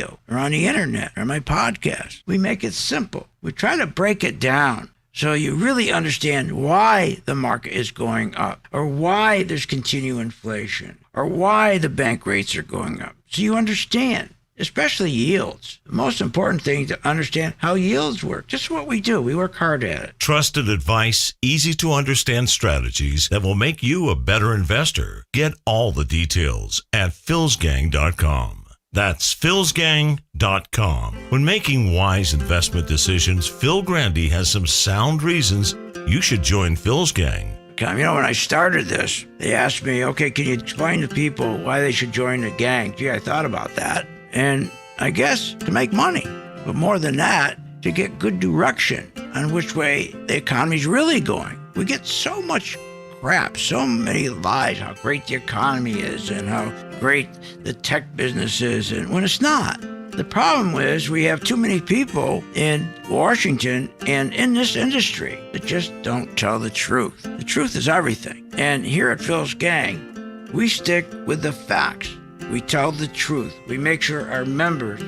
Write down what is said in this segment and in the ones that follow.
or on the internet or my podcast. We make it simple. We try to break it down so you really understand why the market is going up, or why there's continued inflation, or why the bank rates are going up. So you understand, especially yields. The most important thing to understand how yields work. Just what we do. We work hard at it. Trusted advice, easy to understand strategies that will make you a better investor. Get all the details at philsgang.com. That's philsgang.com. When making wise investment decisions, Phil Grande has some sound reasons you should join Phil's gang. You know, when I started this, they asked me, okay, can you explain to people why they should join the gang? Gee, I thought about that. And I guess to make money. But more than that, to get good direction on which way the economy's really going. We get so much crap, so many lies, how great the economy is and how great the tech business is, and when it's not. The problem is we have too many people in Washington and in this industry that just don't tell the truth. The truth is everything. And here at Phil's Gang, we stick with the facts. We tell the truth. We make sure our members,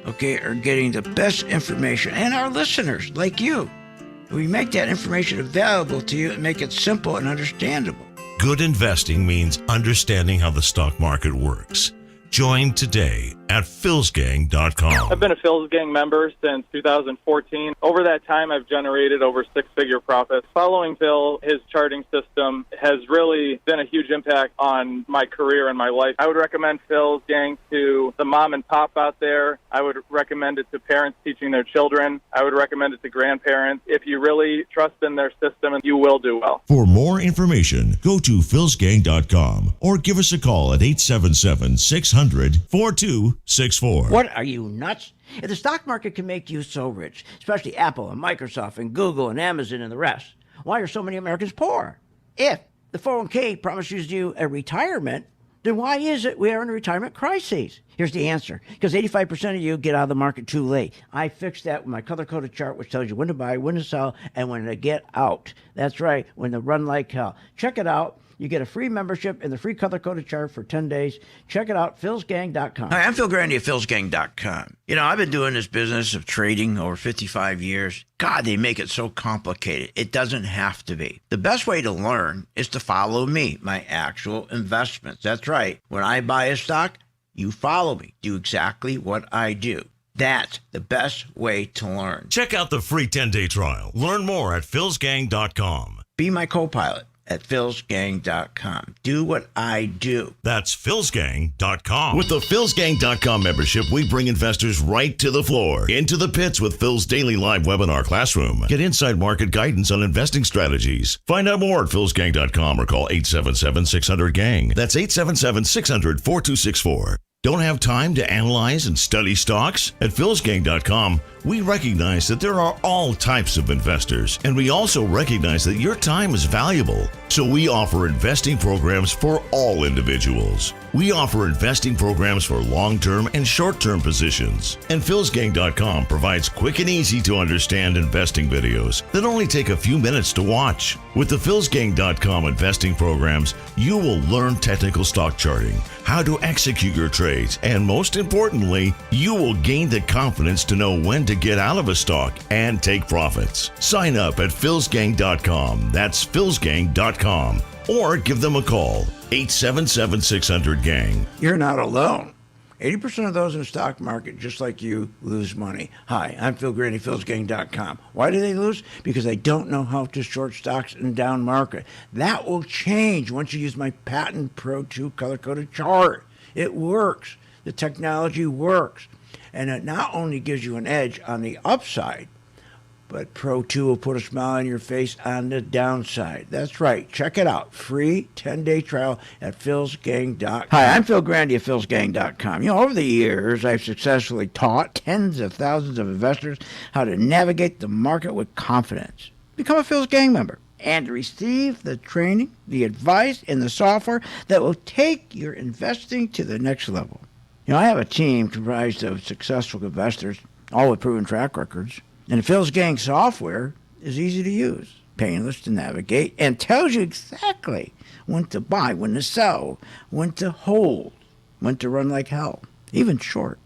are getting the best information, and our listeners, like you. We make that information available to you and make it simple and understandable. Good investing means understanding how the stock market works. Join today at philsgang.com. I've been a Phil's Gang member since 2014. Over that time, I've generated over six-figure profits. Following Phil, his charting system has really been a huge impact on my career and my life. I would recommend Phil's Gang to the mom and pop out there. I would recommend it to parents teaching their children. I would recommend it to grandparents. If you really trust in their system, you will do well. For more information, go to philsgang.com or give us a call at 877-600-4264. What, are you nuts? If the stock market can make you so rich, especially Apple and Microsoft and Google and Amazon and the rest, why are so many Americans poor? If the 401k promises you a retirement, then why is it we are in a retirement crisis? Here's the answer. Because 85% of you get out of the market too late. I fixed that with my color-coded chart, which tells you when to buy, when to sell, and when to get out. That's right, when to run like hell. Check it out. You get a free membership and the free color-coded chart for 10 days. Check it out, philsgang.com. Hi, I'm Phil Grande at philsgang.com. You know, I've been doing this business of trading over 55 years. God, they make it so complicated. It doesn't have to be. The best way to learn is to follow me, my actual investments. That's right. When I buy a stock, you follow me. Do exactly what I do. That's the best way to learn. Check out the free 10-day trial. Learn more at philsgang.com. Be my co-pilot at philsgang.com. Do what I do. That's philsgang.com. With the philsgang.com membership, we bring investors right to the floor, into the pits with Phil's daily live webinar classroom. Get inside market guidance on investing strategies. Find out more at philsgang.com or call 877-600-GANG. That's 877-600-4264. Don't have time to analyze and study stocks? At philsgang.com, we recognize that there are all types of investors, and we also recognize that your time is valuable. So we offer investing programs for all individuals. We offer investing programs for long-term and short-term positions. And philsgang.com provides quick and easy to understand investing videos that only take a few minutes to watch. With the philsgang.com investing programs, you will learn technical stock charting, how to execute your trades, and most importantly, you will gain the confidence to know when to get out of a stock and take profits. Sign up at philsgang.com. That's philsgang.com. Or give them a call, 877-600-GANG. You're not alone. 80% of those in the stock market, just like you, lose money. Hi, I'm Phil Grande, philsgang.com. Why do they lose? Because they don't know how to short stocks in down market. That will change once you use my patent Pro 2 color-coded chart. It works. The technology works. And it not only gives you an edge on the upside, but Pro 2 will put a smile on your face on the downside. That's right. Check it out. Free 10-day trial at philsgang.com. Hi, I'm Phil Grande at philsgang.com. You know, over the years, I've successfully taught tens of thousands of investors how to navigate the market with confidence. Become a Phil's Gang member and receive the training, the advice, and the software that will take your investing to the next level. You know, I have a team comprised of successful investors, all with proven track records. And the Phil's Gang software is easy to use, painless to navigate, and tells you exactly when to buy, when to sell, when to hold, when to run like hell, even short.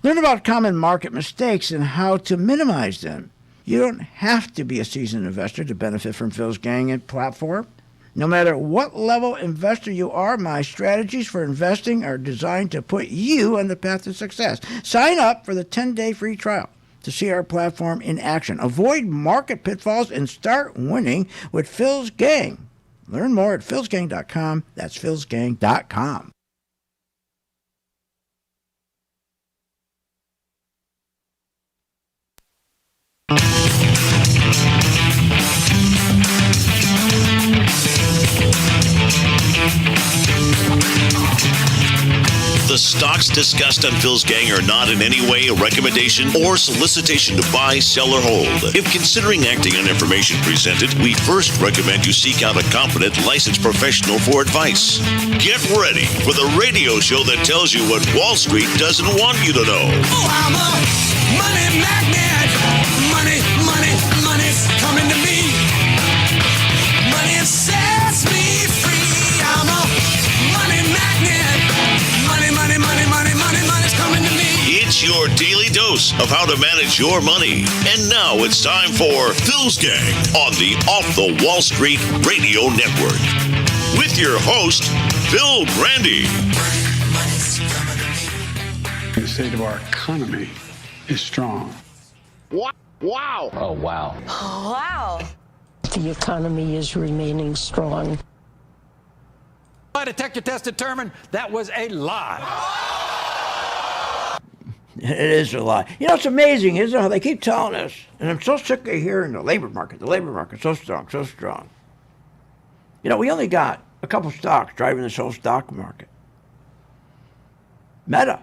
Learn about common market mistakes and how to minimize them. You don't have to be a seasoned investor to benefit from Phil's Gang and platform. No matter what level investor you are, my strategies for investing are designed to put you on the path to success. Sign up for the 10-day free trial to see our platform in action. Avoid market pitfalls and start winning with Phil's Gang. Learn more at philsgang.com. That's philsgang.com. The stocks discussed on Phil's Gang are not in any way a recommendation or solicitation to buy, sell, or hold. If considering acting on information presented, we first recommend you seek out a competent, licensed professional for advice. Get ready for the radio show that tells you what Wall Street doesn't want you to know. Oh, I'm a money magnet. Money, money, money's coming to me. Money sets me free. I'm a money magnet. Money, money, money, money, money, money's coming to me. It's your daily dose of how to manage your money. And now it's time for Phil's Gang on the Off the Wall Street Radio Network. With your host, Phil Grande. The state of our economy is strong. Wow. Oh, wow. Wow. The economy is remaining strong. Lie detector test determined that was a lie. It is a lie. You know, it's amazing, isn't it, how they keep telling us, and I'm so sick of hearing the labor market, so strong, so strong. You know, we only got a couple stocks driving this whole stock market. Meta.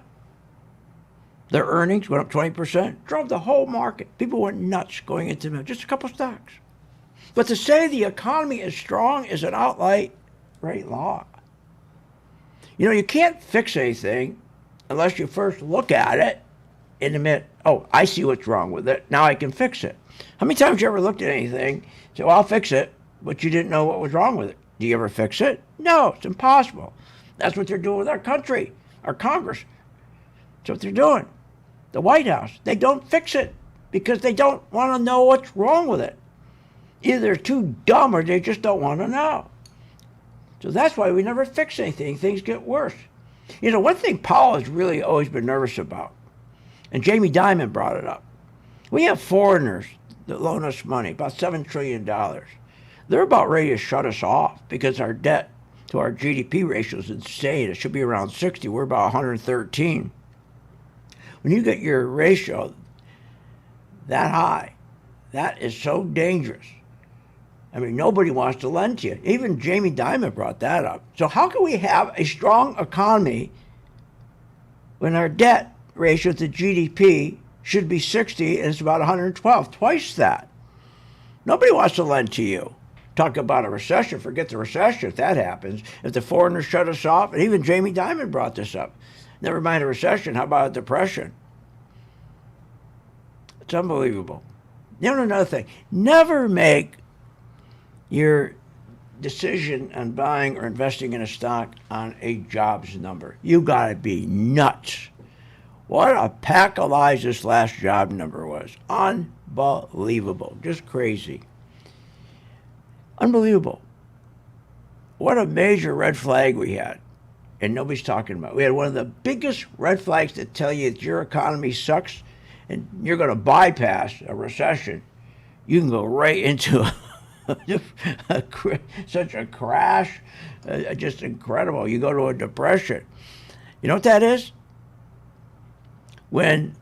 Their earnings went up 20%, drove the whole market. People went nuts going into Meta, just a couple stocks. But to say the economy is strong is an outright law. You know, you can't fix anything unless you first look at it and admit, oh, I see what's wrong with it. Now I can fix it. How many times you ever looked at anything, said, well, I'll fix it, but you didn't know what was wrong with it? Do you ever fix it? No, it's impossible. That's what they're doing with our country, our Congress. That's what they're doing. The White House, they don't fix it because they don't want to know what's wrong with it. Either they're too dumb or they just don't want to know. So that's why we never fix anything. Things get worse. You know, one thing Powell has really always been nervous about, and Jamie Dimon brought it up. We have foreigners that loan us money, about $7 trillion. They're about ready to shut us off because our debt to our GDP ratio is insane. It should be around 60. We're about 113. When you get your ratio that high, that is so dangerous. I mean, nobody wants to lend to you. Even Jamie Dimon brought that up. So how can we have a strong economy when our debt ratio to GDP should be 60 and it's about 112, twice that? Nobody wants to lend to you. Talk about a recession, forget the recession if that happens. If the foreigners shut us off, and even Jamie Dimon brought this up. Never mind a recession, how about a depression? It's unbelievable. You know, another thing, never make your decision on buying or investing in a stock on a jobs number. You gotta be nuts. What a pack of lies this last job number was. Unbelievable, just crazy. Unbelievable. What a major red flag we had, and nobody's talking about it. We had one of the biggest red flags that tell you that your economy sucks and you're gonna bypass a recession. You can go right into such a crash, just incredible. You go to a depression. You know what that is? When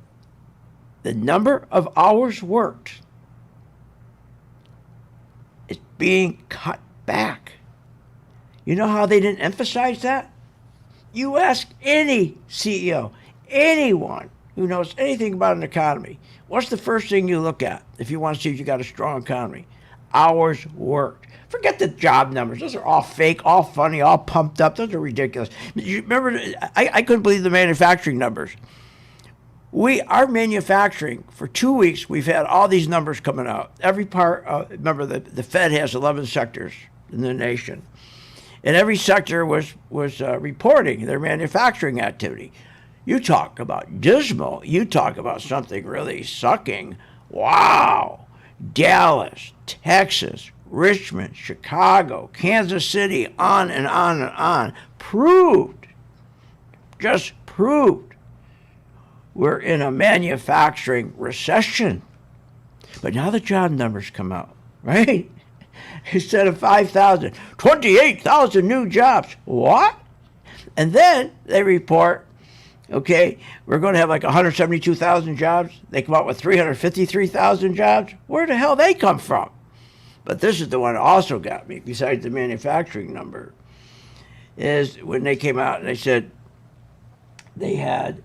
the number of hours worked is being cut back. You know how they didn't emphasize that? You ask any CEO, anyone who knows anything about an economy, what's the first thing you look at if you want to see if you got a strong economy? Hours worked. Forget the job numbers. Those are all fake, all funny, all pumped up. Those are ridiculous. You remember, I couldn't believe the manufacturing numbers. Our manufacturing, for 2 weeks, we've had all these numbers coming out. Every part, remember the Fed has 11 sectors in the nation. And every sector was reporting their manufacturing activity. You talk about dismal. You talk about something really sucking. Wow. Dallas, Texas, Richmond, Chicago, Kansas City, on and on and on. Just proved we're in a manufacturing recession. But now the job numbers come out, right? Instead of 5,000, 28,000 new jobs. What? And then they report, okay, we're going to have like 172,000 jobs. They come out with 353,000 jobs. Where the hell they come from? But this is the one that also got me, besides the manufacturing number, is when they came out and they said they had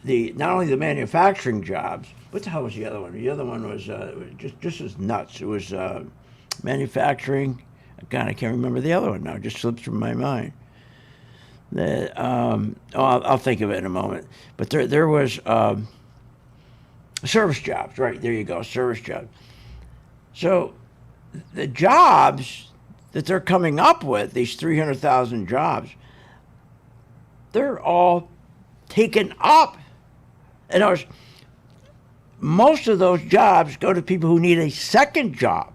not only the manufacturing jobs. What the hell was the other one? The other one was just as nuts. It was manufacturing. God, I can't remember the other one now. It just slips from my mind. I'll think of it in a moment. But there was service jobs. Right, there you go, service jobs. So the jobs that they're coming up with, these 300,000 jobs, they're all taken up. In other words, most of those jobs go to people who need a second job,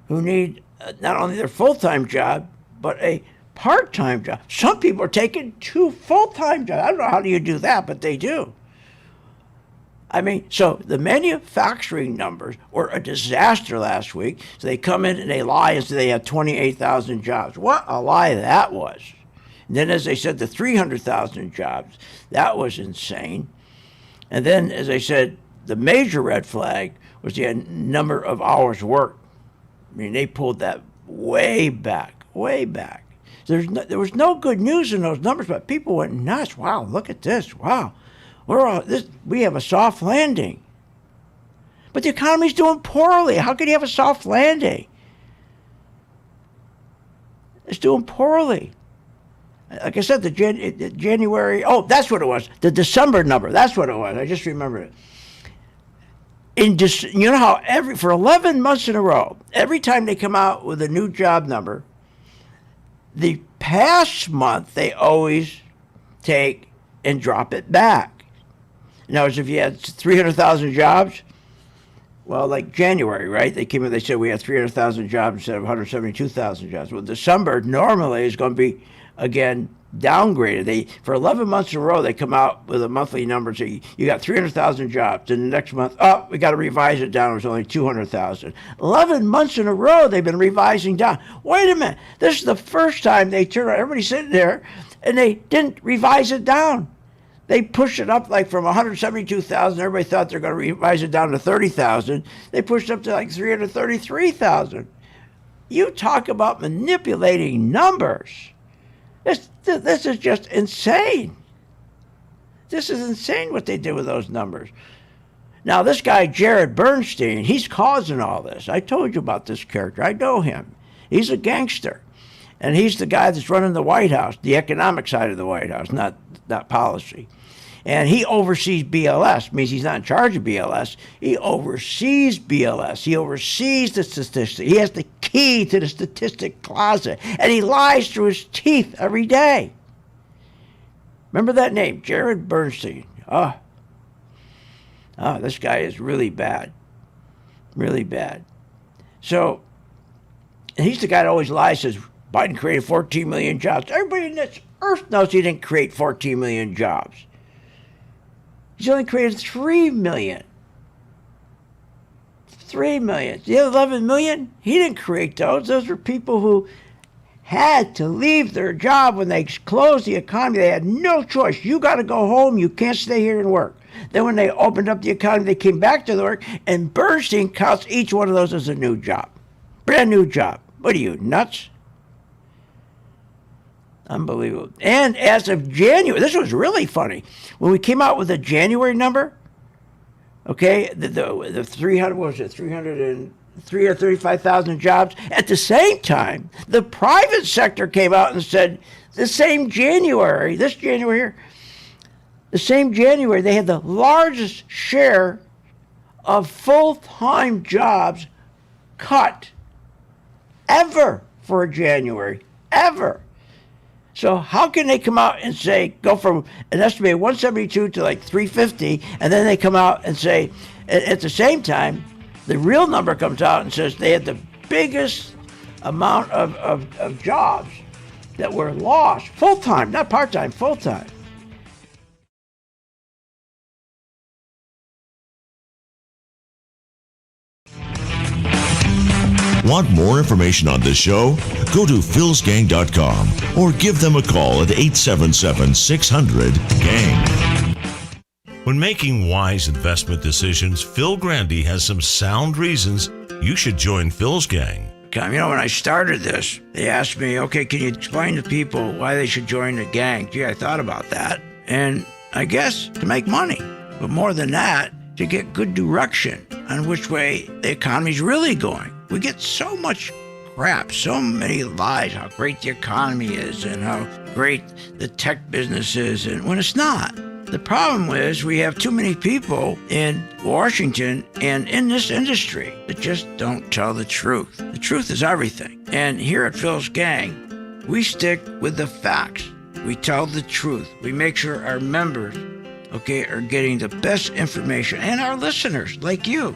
who need not only their full-time job, but a part-time job. Some people are taking 2 full-time jobs. I don't know how do you do that, but they do. I mean, so the manufacturing numbers were a disaster last week. So they come in and they lie and say they have 28,000 jobs. What a lie that was. And then, as they said, the 300,000 jobs, that was insane. And then, as I said, the major red flag was the number of hours worked. I mean, they pulled that way back, way back. There was no good news in those numbers, but people went nuts. Wow, look at this. Wow, we have a soft landing. But the economy's doing poorly. How could you have a soft landing? It's doing poorly. Like I said, the January, that's what it was. The December number, that's what it was. I just remembered it. You know how for 11 months in a row, every time they come out with a new job number, the past month they always take and drop it back. In other words, if you had 300,000 jobs, well, like January, right? They came in, they said we had 300,000 jobs instead of 172,000 jobs. Well, December normally is going to be, again, downgraded. For 11 months in a row, they come out with a monthly number. So you got 300,000 jobs. Then the next month, we got to revise it down. It was only 200,000. 11 months in a row, they've been revising down. Wait a minute. This is the first time they turn around. Everybody's sitting there, and they didn't revise it down. They pushed it up like from 172,000. Everybody thought they're going to revise it down to 30,000. They pushed it up to like 333,000. You talk about manipulating numbers. This is just insane. This is insane what they did with those numbers. Now, this guy, Jared Bernstein, he's causing all this. I told you about this character. I know him. He's a gangster. And he's the guy that's running the White House, the economic side of the White House, not policy. And he oversees BLS, means he's not in charge of BLS. He oversees BLS. He oversees the statistics. He has the key to the statistic closet. And he lies through his teeth every day. Remember that name, Jared Bernstein. This guy is really bad. Really bad. So, he's the guy that always lies, says, Biden created 14 million jobs. Everybody in this earth knows he didn't create 14 million jobs. He's only created 3 million. 3 million. The other 11 million, he didn't create those. Those were people who had to leave their job when they closed the economy. They had no choice. You got to go home. You can't stay here and work. Then when they opened up the economy, they came back to the work, and Bernstein counts each one of those as a new job. Brand new job. What are you, nuts? Unbelievable. And as of January, this was really funny. When we came out with the January number, okay, the 335,000 jobs. At the same time, the private sector came out and said this January, they had the largest share of full-time jobs cut ever for January, ever. So how can they come out and say, go from an estimated 172 to like 350, and then they come out and say, at the same time, the real number comes out and says they had the biggest amount of jobs that were lost, full-time, not part-time, full-time. Want more information on this show? Go to philsgang.com or give them a call at 877-600-GANG. When making wise investment decisions, Phil Grande has some sound reasons you should join Phil's Gang. You know, when I started this, they asked me, okay, can you explain to people why they should join the gang? Gee, I thought about that. And I guess to make money. But more than that, to get good direction on which way the economy's really going. We get so much crap, so many lies, how great the economy is and how great the tech business is, and when it's not. The problem is we have too many people in Washington and in this industry that just don't tell the truth. The truth is everything. And here at Phil's Gang, we stick with the facts. We tell the truth. We make sure our members, are getting the best information, and our listeners, like you.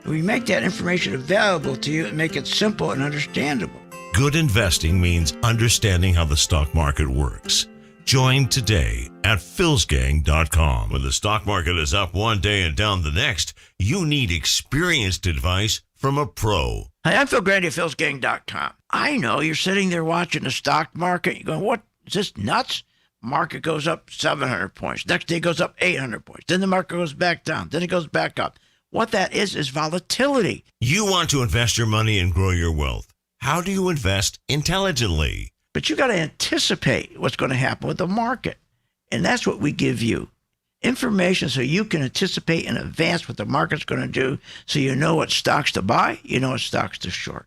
We make that information available to you and make it simple and understandable. Good investing means understanding how the stock market works. Join today at philsgang.com. When the stock market is up one day and down the next, you need experienced advice from a pro. Hi, I'm Phil Grande at philsgang.com. I know you're sitting there watching the stock market. You're going, what? Is this nuts? Market goes up 700 points. Next day goes up 800 points. Then the market goes back down. Then it goes back up. What that is volatility. You want to invest your money and grow your wealth. How do you invest intelligently? But you got to anticipate what's going to happen with the market. And that's what we give you. Information so you can anticipate in advance what the market's going to do, so you know what stocks to buy, you know what stocks to short.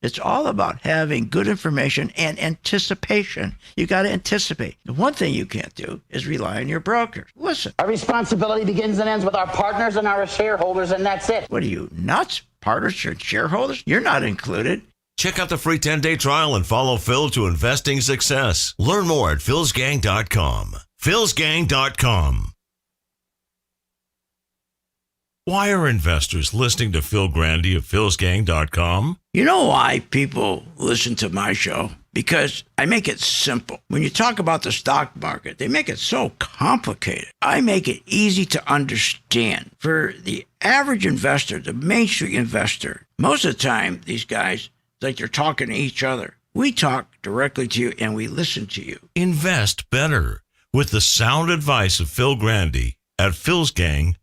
It's all about having good information and anticipation. You got to anticipate. The one thing you can't do is rely on your brokers. Listen. Our responsibility begins and ends with our partners and our shareholders, and that's it. What are you, nuts? Partners or shareholders? You're not included. Check out the free 10-day trial and follow Phil to investing success. Learn more at philsgang.com. philsgang.com. Why are investors listening to Phil Grande of philsgang.com? You know why people listen to my show? Because I make it simple. When you talk about the stock market, they make it so complicated. I make it easy to understand. For the average investor, the Main Street investor, most of the time, these guys, it's like they're talking to each other. We talk directly to you and we listen to you. Invest better with the sound advice of Phil Grande at philsgang.com.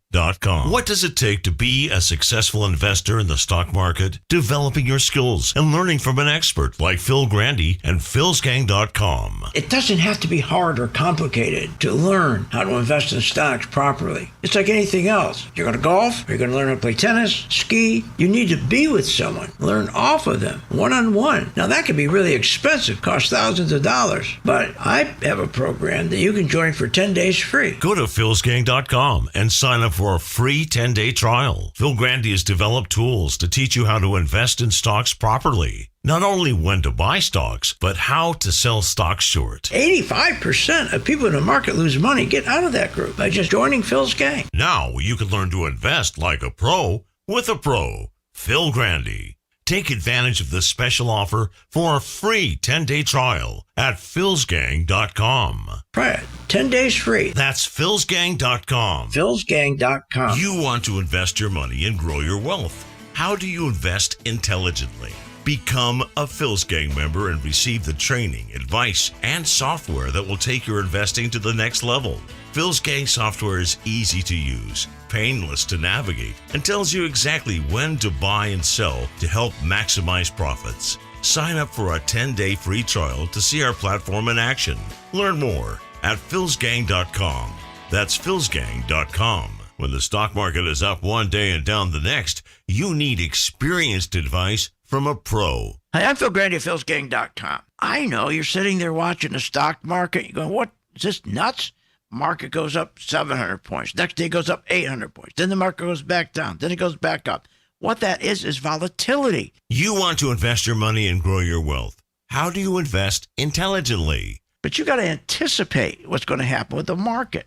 What does it take to be a successful investor in the stock market? Developing your skills and learning from an expert like Phil Grande and philsgang.com. It doesn't have to be hard or complicated to learn how to invest in stocks properly. It's like anything else. You're going to golf, or you're going to learn how to play tennis, ski. You need to be with someone. Learn off of them, one-on-one. Now, that can be really expensive, cost thousands of dollars. But I have a program that you can join for 10 days free. Go to philsgang.com and sign up for a free 10-day trial. Phil Grande has developed tools to teach you how to invest in stocks properly. Not only when to buy stocks, but how to sell stocks short. 85% of people in the market lose money. Get out of that group by just joining Phil's Gang. Now you can learn to invest like a pro with a pro. Phil Grande. Take advantage of this special offer for a free 10-day trial at philsgang.com. Try it. 10 days free. That's philsgang.com. philsgang.com. You want to invest your money and grow your wealth. How do you invest intelligently? Become a Phil's Gang member and receive the training, advice, and software that will take your investing to the next level. Phil's Gang software is easy to use, painless to navigate, and tells you exactly when to buy and sell to help maximize profits. Sign up for a 10-day free trial to see our platform in action. Learn more at philsgang.com. That's philsgang.com. When the stock market is up one day and down the next, you need experienced advice from a pro. Hi, I'm Phil Grande at philsgang.com. I know you're sitting there watching the stock market. You're going, what? Is this nuts? Market goes up 700 points. Next day goes up 800 points. Then the market goes back down. Then it goes back up. What that is volatility. You want to invest your money and grow your wealth. How do you invest intelligently? But you got to anticipate what's going to happen with the market.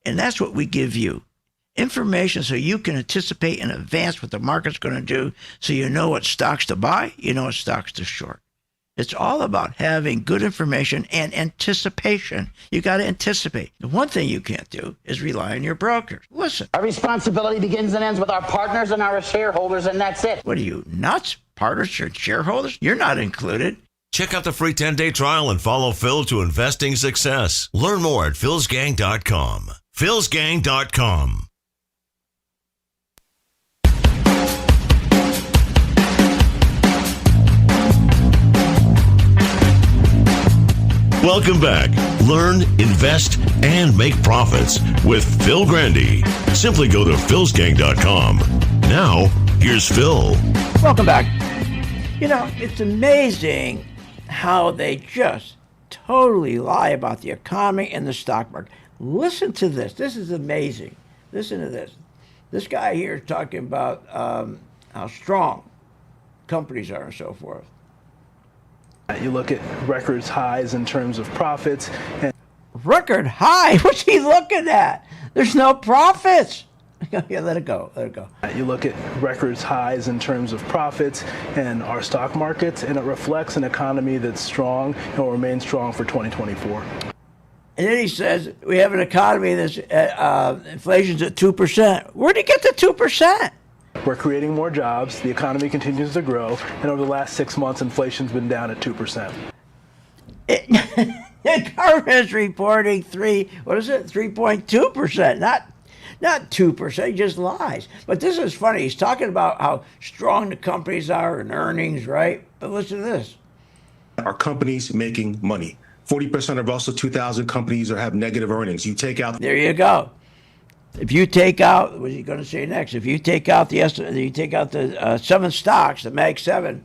And that's what we give you. Information so you can anticipate in advance what the market's going to do, so you know what stocks to buy, you know what stocks to short. It's all about having good information and anticipation. You got to anticipate. The one thing you can't do is rely on your brokers. Listen. Our responsibility begins and ends with our partners and our shareholders, and that's it. What are you, nuts? Partners or shareholders? You're not included. Check out the free 10-day trial and follow Phil to investing success. Learn more at philsgang.com. philsgang.com. Welcome back. Learn, invest, and make profits with Phil Grande. Simply go to philsgang.com. Now, here's Phil. Welcome back. You know, it's amazing how they just totally lie about the economy and the stock market. Listen to this. This is amazing. Listen to this. This guy here is talking about how strong companies are and so forth. You look at records highs in terms of profits. And record high? What's he looking at? There's no profits. Yeah, let it go. Let it go. You look at records highs in terms of profits and our stock markets, and it reflects an economy that's strong and will remain strong for 2024. And then he says we have an economy that's inflation's at 2%. Where'd he get the 2%? We're creating more jobs. The economy continues to grow, and over the last 6 months, inflation's been down at 2%. The government is reporting 3.2%, not 2%. He just lies. But this is funny. He's talking about how strong the companies are and earnings, right? But listen to this. Are companies making money? 40% of Russell 2000 companies have negative earnings. You take out. There you go. If you take out, what is he going to say next? If you take out the 7 stocks, the Mag 7,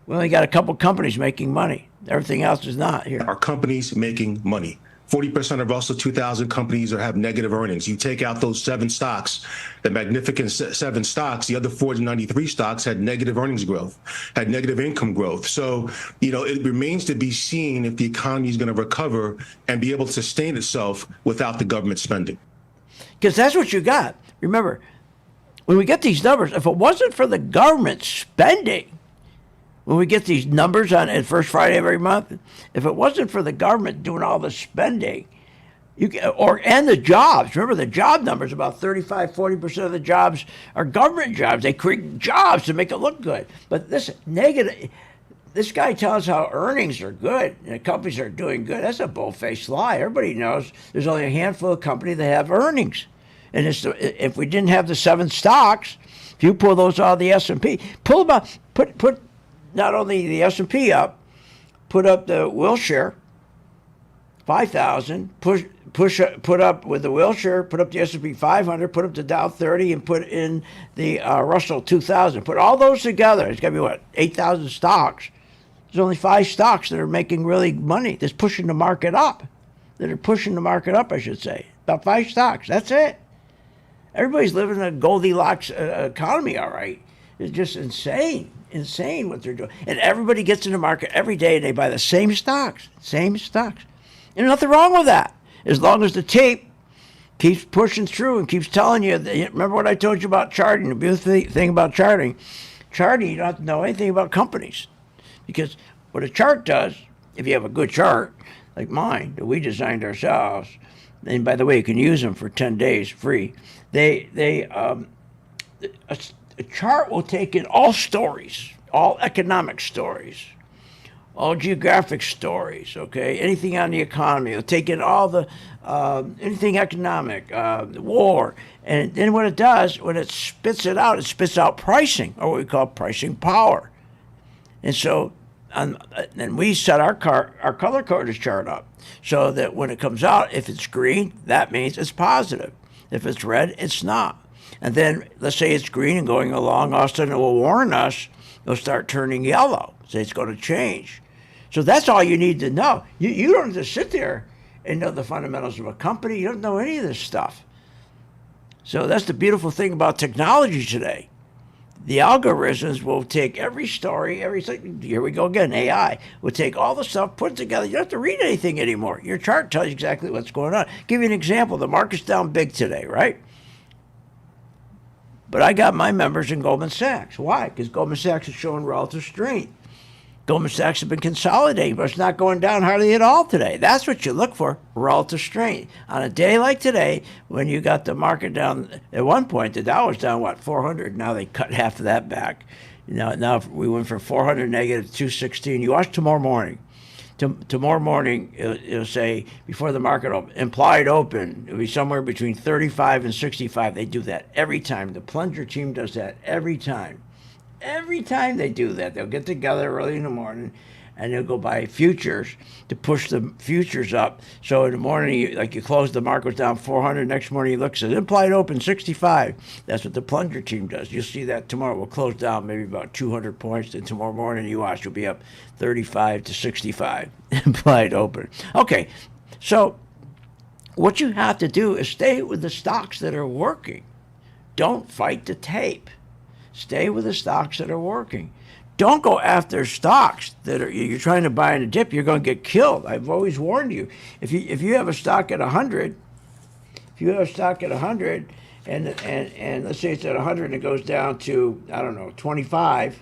we only got a couple companies making money. Everything else is not here. Are companies making money? 40% of Russell 2000 companies have negative earnings. You take out those 7 stocks, the magnificent 7 stocks, the other 493 stocks had negative earnings growth, had negative income growth. So, it remains to be seen if the economy is going to recover and be able to sustain itself without the government spending. Because that's what you got. Remember, when we get these numbers, if it wasn't for the government spending, when we get these numbers on first Friday of every month, if it wasn't for the government doing all the spending, and the jobs, remember the job numbers, about 40% of the jobs are government jobs. They create jobs to make it look good. But this guy tells how earnings are good and the companies are doing good. That's a bull-faced lie. Everybody knows there's only a handful of companies that have earnings. And if we didn't have the 7 stocks, if you pull those out of the S&P, put not only the S&P up, put up the Wilshire 5,000, put up with the Wilshire, put up the S&P 500, put up the Dow 30, and put in the Russell 2000. Put all those together. It's got to be 8,000 stocks. There's only 5 stocks that are making really money. That's pushing the market up. I should say. About 5 stocks. That's it. Everybody's living in a Goldilocks economy, all right. It's just insane what they're doing. And everybody gets in the market every day and they buy the same stocks. And nothing wrong with that, as long as the tape keeps pushing through and keeps telling you. Remember what I told you about charting? The beautiful thing about charting, you don't have to know anything about companies. Because what a chart does, if you have a good chart, like mine, that we designed ourselves, and by the way, you can use them for 10 days free, a chart will take in all stories, all economic stories, all geographic stories, okay? Anything on the economy. It'll take in all the, anything economic, war. And then what it does, when it spits out pricing, or what we call pricing power. And so, and we set our color coded chart up so that when it comes out, if it's green, that means it's positive. If it's red, it's not. And then let's say it's green and going along, all of a sudden it will warn us, it'll start turning yellow. So it's going to change. So that's all you need to know. You don't have to sit there and know the fundamentals of a company. You don't know any of this stuff. So that's the beautiful thing about technology today. The algorithms will take every story, everything. Here we go again. AI will take all the stuff, put it together. You don't have to read anything anymore. Your chart tells you exactly what's going on. Give you an example. The market's down big today, right? But I got my members in Goldman Sachs. Why? Because Goldman Sachs is showing relative strength. Goldman Sachs have been consolidating, but it's not going down hardly at all today. That's what you look for, relative strength. On a day like today, when you got the market down, at one point, the Dow was down, 400? Now they cut half of that back. Now we went from 400 negative to 216. You watch tomorrow morning. Tomorrow morning, it'll say, before the market open, implied open, it'll be somewhere between 35 and 65. They do that every time. The plunger team does that every time. Every time they do that, they'll get together early in the morning and they'll go buy futures to push the futures up. So in the morning, you close, the market was down 400. Next morning, you look, says implied open 65. That's what the plunger team does. You'll see that tomorrow. We'll close down maybe about 200 points. Then tomorrow morning, you watch, you'll be up 35 to 65. Implied open. Okay, so what you have to do is stay with the stocks that are working. Don't fight the tape. Stay with the stocks that are working. Don't go after stocks that you're trying to buy in a dip. You're going to get killed. I've always warned you. If you have a stock at 100, and let's say it's at 100 and it goes down to 25,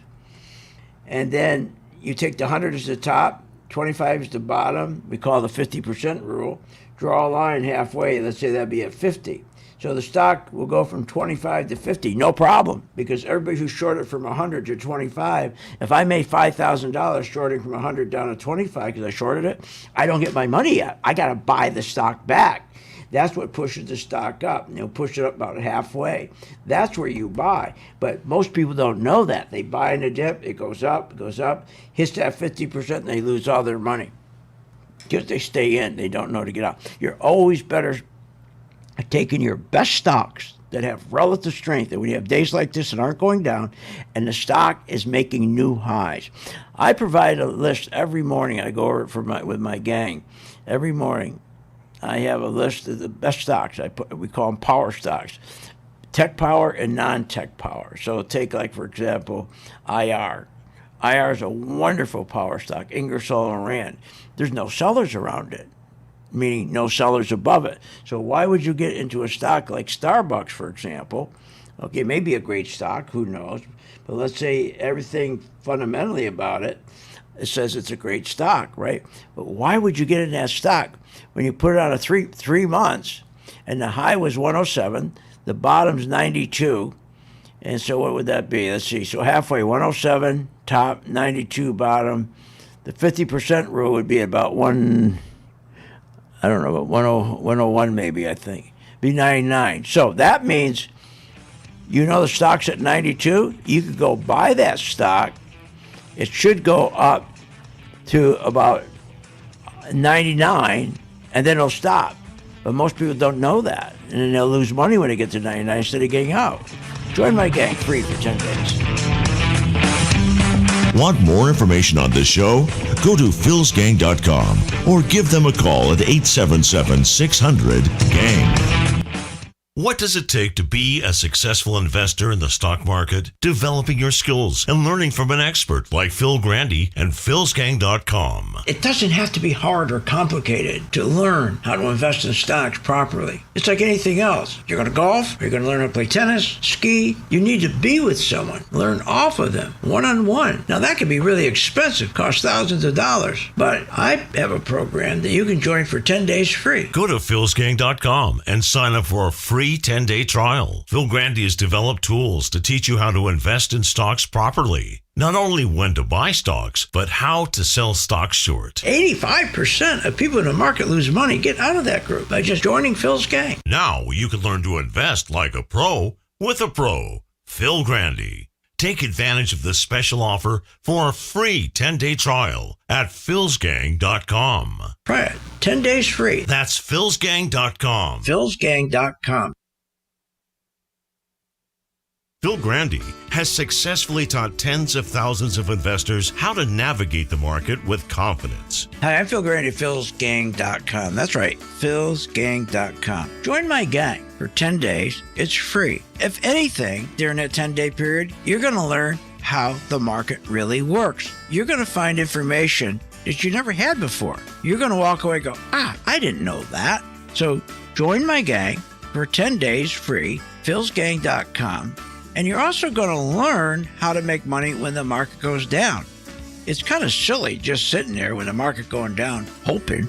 and then you take the 100 as the top, 25 is the bottom. We call the 50% rule. Draw a line halfway. Let's say that'd be at 50. So the stock will go from 25 to 50, no problem, because everybody who shorted from 100 to 25, if I made $5,000 shorting from 100 down to 25 because I shorted it, I don't get my money yet. I got to buy the stock back. That's what pushes the stock up. And they'll push it up about halfway. That's where you buy. But most people don't know that. They buy in a dip, it goes up, hits that 50%, and they lose all their money because they stay in. They don't know to get out. You're always better taking your best stocks that have relative strength, and when you have days like this that aren't going down, and the stock is making new highs. I provide a list every morning. I go over it with my gang. Every morning, I have a list of the best stocks. We call them power stocks, tech power and non-tech power. So take, for example, IR. IR is a wonderful power stock, Ingersoll and Rand. There's no sellers around it, meaning no sellers above it. So why would you get into a stock like Starbucks, for example? Okay, maybe a great stock, who knows? But let's say everything fundamentally about it says it's a great stock, right? But why would you get in that stock when you put it on a three months and the high was 107, the bottom's 92, and so what would that be? Let's see. So halfway, 107 top, 92 bottom. The 50% rule would be about 101 maybe, I think. Be 99. So that means, the stock's at 92. You could go buy that stock. It should go up to about 99, and then it'll stop. But most people don't know that. And then they'll lose money when they get to 99 instead of getting out. Join my gang free for 10 days. Want more information on this show? Go to philsgang.com or give them a call at 877-600-GANG. What does it take to be a successful investor in the stock market? Developing your skills and learning from an expert like Phil Grande and philsgang.com. It doesn't have to be hard or complicated to learn how to invest in stocks properly. It's like anything else. You're going to golf, you're going to learn how to play tennis, ski. You need to be with someone. Learn off of them, one-on-one. Now that can be really expensive, cost thousands of dollars. But I have a program that you can join for 10 days free. Go to philsgang.com and sign up for a free 10-day trial. Phil Grande has developed tools to teach you how to invest in stocks properly. Not only when to buy stocks, but how to sell stocks short. 85% of people in the market lose money. Get out of that group by just joining Phil's gang. Now you can learn to invest like a pro with a pro, Phil Grande. Take advantage of this special offer for a free 10-day trial at philsgang.com. Try it. 10 days free. That's philsgang.com. philsgang.com. Phil Grande has successfully taught tens of thousands of investors how to navigate the market with confidence. Hi, I'm Phil Grande, philsgang.com. That's right, philsgang.com. Join my gang for 10 days. It's free. If anything, during that 10-day period, you're going to learn how the market really works. You're going to find information that you never had before. You're going to walk away and go, I didn't know that. So join my gang for 10 days free, philsgang.com. And you're also going to learn how to make money when the market goes down. It's kind of silly just sitting there with the market going down, hoping.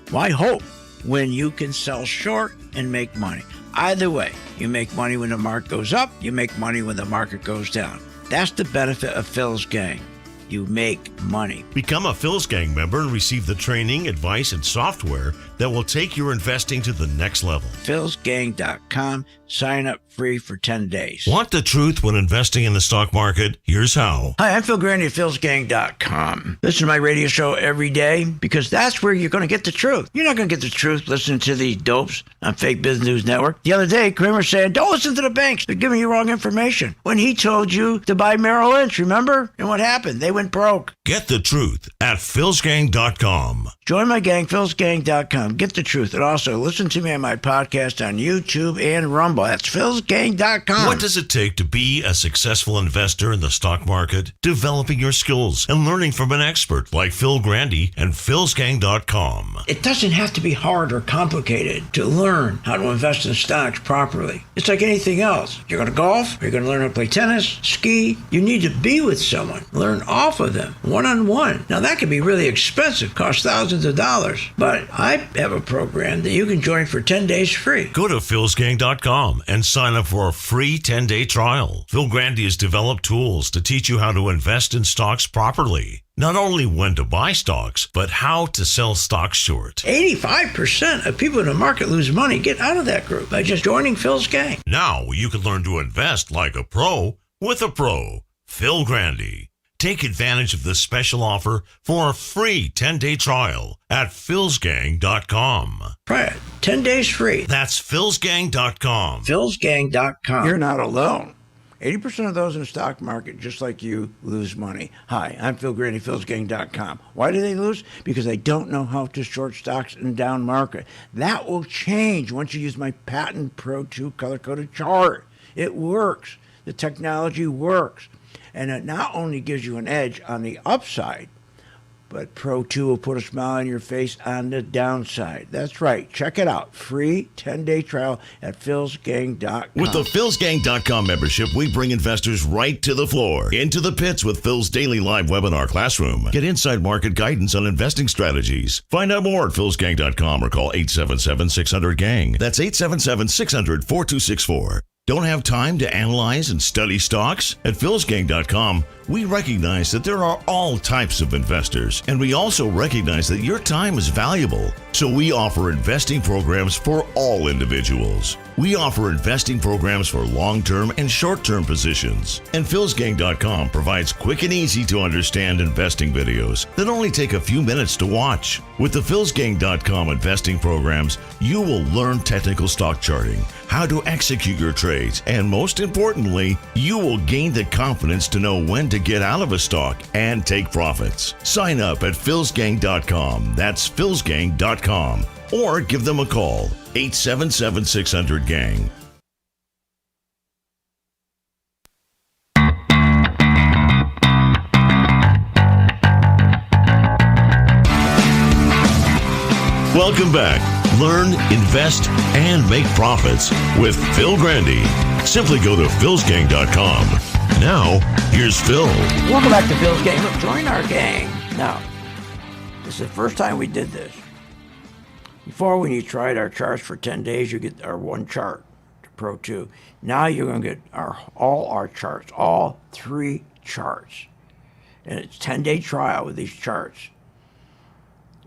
Why hope when you can sell short and make money? Either way, you make money when the market goes up, you make money when the market goes down. That's the benefit of Phil's Gang. You make money. Become a Phil's Gang member and receive the training, advice, and software that will take your investing to the next level. philsgang.com. Sign up free for 10 days. Want the truth when investing in the stock market? Here's how. Hi, I'm Phil Grande at philsgang.com. Listen to my radio show every day because that's where you're going to get the truth. You're not going to get the truth listening to these dopes on Fake Business News Network. The other day, Kramer said, don't listen to the banks. They're giving you wrong information. When he told you to buy Merrill Lynch, remember? And what happened? They went broke. Get the truth at philsgang.com. Join my gang, philsgang.com. Get the truth. And also listen to me on my podcast on YouTube and Rumble. That's philsgang.com. What does it take to be a successful investor in the stock market? Developing your skills and learning from an expert like Phil Grande and philsgang.com. It doesn't have to be hard or complicated to learn how to invest in stocks properly. It's like anything else. You're going to golf, or you're going to learn how to play tennis, ski. You need to be with someone. Learn off of them, one-on-one. Now, that can be really expensive, cost thousands of dollars. But I have a program that you can join for 10 days free. Go to philsgang.com and sign up for a free 10-day trial. Phil Grande has developed tools to teach you how to invest in stocks properly. Not only when to buy stocks, but how to sell stocks short. 85% of people in the market lose money. Get out of that group by just joining Phil's Gang. Now you can learn to invest like a pro with a pro. Phil Grande. Take advantage of this special offer for a free 10-day trial at philsgang.com. Try it. 10 days free. That's philsgang.com. philsgang.com. You're not alone. 80% of those in the stock market, just like you, lose money. Hi, I'm Phil Grande, philsgang.com. Why do they lose? Because they don't know how to short stocks in down market. That will change once you use my patent Pro 2 color-coded chart. It works. The technology works. And it not only gives you an edge on the upside, but Pro 2 will put a smile on your face on the downside. That's right. Check it out. Free 10-day trial at philsgang.com. With the philsgang.com membership, we bring investors right to the floor, into the pits with Phil's daily live webinar classroom. Get inside market guidance on investing strategies. Find out more at philsgang.com or call 877-600-GANG. That's 877-600-4264. Don't have time to analyze and study stocks? At philsgang.com, we recognize that there are all types of investors, and we also recognize that your time is valuable. So we offer investing programs for all individuals. We offer investing programs for long-term and short-term positions. And philsgang.com provides quick and easy to understand investing videos that only take a few minutes to watch. With the philsgang.com investing programs, you will learn technical stock charting, how to execute your trades, and most importantly, you will gain the confidence to know when to get out of a stock and take profits. Sign up at philsgang.com. That's philsgang.com. Or give them a call, 877-600-GANG. Welcome back. Learn, invest, and make profits with Phil Grande. Simply go to philsgang.com. Now, here's Phil. Welcome back to Phil's Gang. Look, join our gang. Now, this is the first time we did this. Before, when you tried our charts for 10 days, you get our one chart, Pro 2. Now you're going to get all our charts, all 3 charts. And it's 10-day trial with these charts.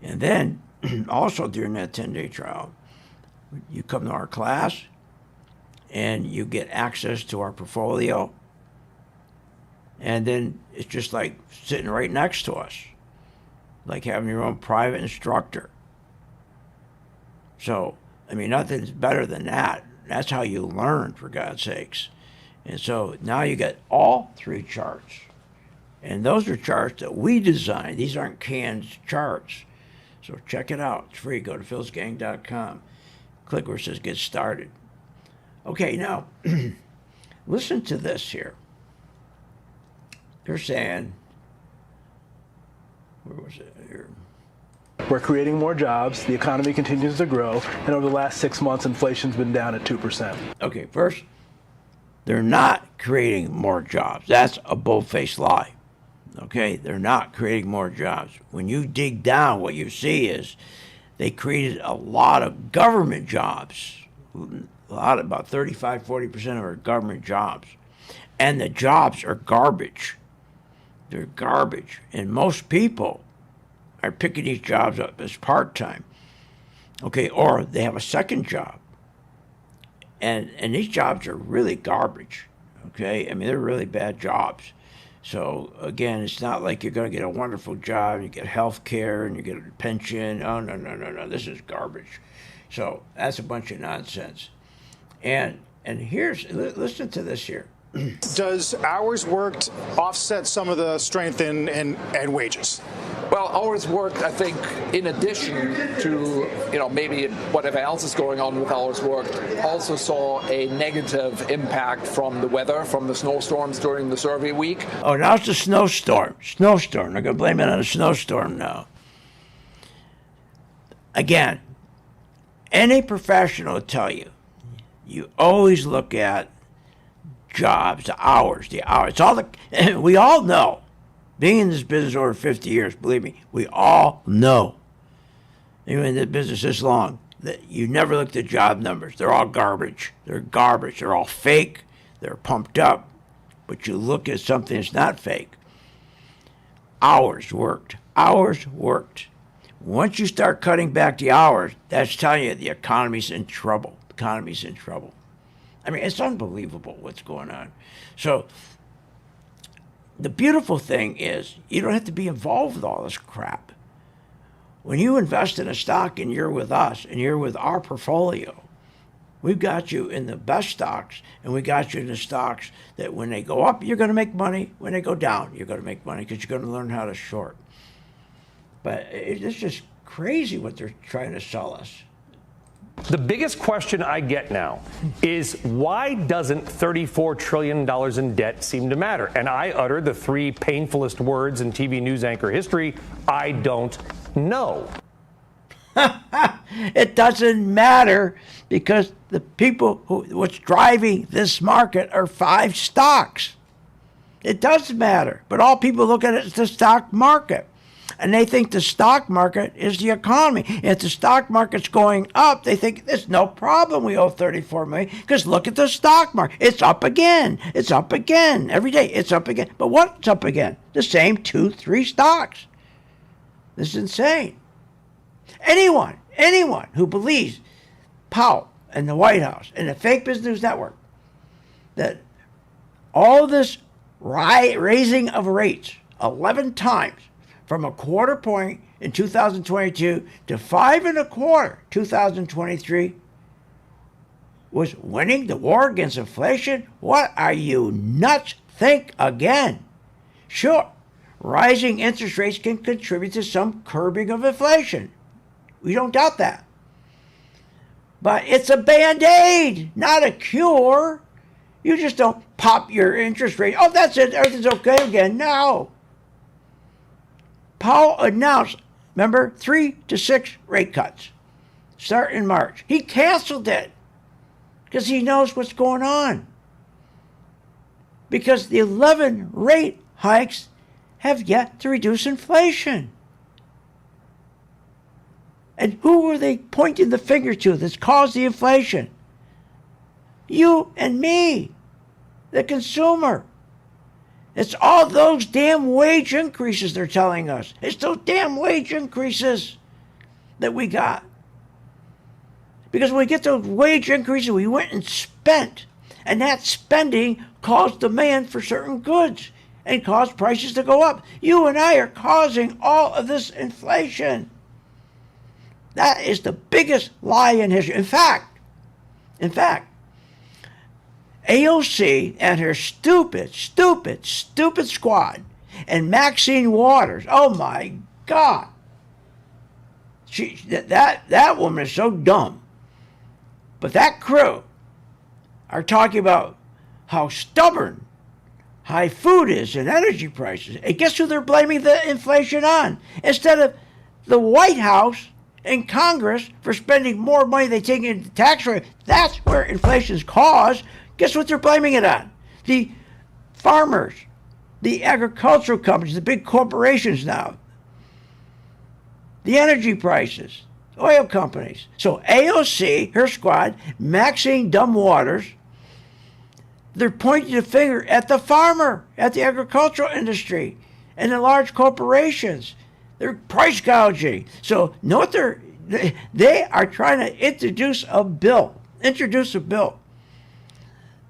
And then, also during that 10-day trial, you come to our class and you get access to our portfolio. And then it's just like sitting right next to us, like having your own private instructor. So, I mean, nothing's better than that. That's how you learn, for God's sakes. And so now you got all three charts. And those are charts that we designed. These aren't canned charts. So check it out. It's free. Go to philsgang.com. Click where it says get started. Okay, now, listen to this here. They're saying, where was it here? We're creating more jobs, the economy continues to grow, and over the last 6 months, inflation's been down at 2%. Okay, first, they're not creating more jobs. That's a bold-faced lie. Okay, they're not creating more jobs. When you dig down, what you see is they created a lot of government jobs. About 35, 40% of our government jobs. And the jobs are garbage. They're garbage. And most people are picking these jobs up as part-time. Okay, or they have a second job. And these jobs are really garbage. Okay, I mean, they're really bad jobs. So, again, it's not like you're going to get a wonderful job, you get health care, and you get a pension. Oh, no. This is garbage. So that's a bunch of nonsense. And listen to this here. Does hours worked offset some of the strength in wages? Well, hours worked, I think, in addition to, maybe whatever else is going on with hours worked, also saw a negative impact from the weather, from the snowstorms during the survey week. Oh, now it's a snowstorm. Snowstorm. They're going to blame it on a snowstorm now. Again, any professional will tell you, you always look at jobs, the hours. It's all we all know. Being in this business over 50 years, believe me, we all know. Even in this business this long, that you never look at job numbers. They're all garbage. They're garbage. They're all fake. They're pumped up. But you look at something that's not fake. Hours worked. Hours worked. Once you start cutting back the hours, that's telling you the economy's in trouble. The economy's in trouble. I mean, it's unbelievable what's going on. So the beautiful thing is you don't have to be involved with all this crap. When you invest in a stock and you're with us and you're with our portfolio, we've got you in the best stocks, and we got you in the stocks that when they go up, you're going to make money. When they go down, you're going to make money because you're going to learn how to short. But it's just crazy what they're trying to sell us. The biggest question I get now is why doesn't $34 trillion in debt seem to matter? And I utter the three painfulest words in TV news anchor history: I don't know. It doesn't matter because the people what's driving this market are 5 stocks. It does matter, but all people look at it is the stock market. And they think the stock market is the economy. And if the stock market's going up, they think there's no problem we owe $34 million because look at the stock market. It's up again. It's up again. Every day it's up again. But what's up again? The same 2-3 stocks. This is insane. Anyone who believes Powell and the White House and the fake business news network that all this raising of rates 11 times from a quarter point in 2022 to 5.25 2023 was winning the war against inflation? What are you nuts? Think again. Sure, rising interest rates can contribute to some curbing of inflation. We don't doubt that. But it's a Band-Aid, not a cure. You just don't pop your interest rate. Oh, that's it. Everything's okay again. No. Powell announced, remember, 3 to 6 rate cuts start in March. He canceled it because he knows what's going on. Because the 11 rate hikes have yet to reduce inflation. And who are they pointing the finger to that's caused the inflation? You and me, the consumer. It's all those damn wage increases they're telling us. It's those damn wage increases that we got. Because when we get those wage increases, we went and spent. And that spending caused demand for certain goods and caused prices to go up. You and I are causing all of this inflation. That is the biggest lie in history. In fact, AOC and her stupid squad, and Maxine Waters. Oh my God. That woman is so dumb. But that crew are talking about how stubborn high food is and energy prices. And guess who they're blaming the inflation on? Instead of the White House and Congress for spending more money they take into tax rate, that's where inflation is caused. Guess what they're blaming it on? The farmers, the agricultural companies, the big corporations now, the energy prices, oil companies. So AOC, her squad, Maxine Dumb Waters, they're pointing the finger at the farmer, at the agricultural industry, and the large corporations. They're price gouging. So know what they are trying to introduce a bill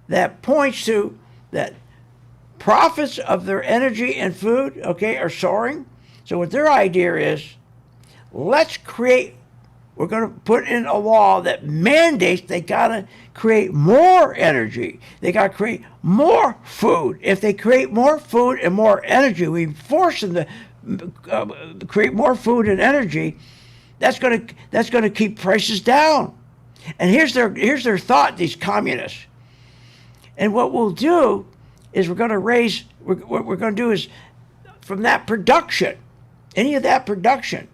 that points to that profits of their energy and food, okay, are soaring. So what their idea is, we're going to put in a law that mandates they got to create more energy. They got to create more food. If they create more food and more energy, we force them to create more food and energy. That's going to keep prices down. And here's their thought, these communists. And what we'll do is we're going to do is from that production, any of that production,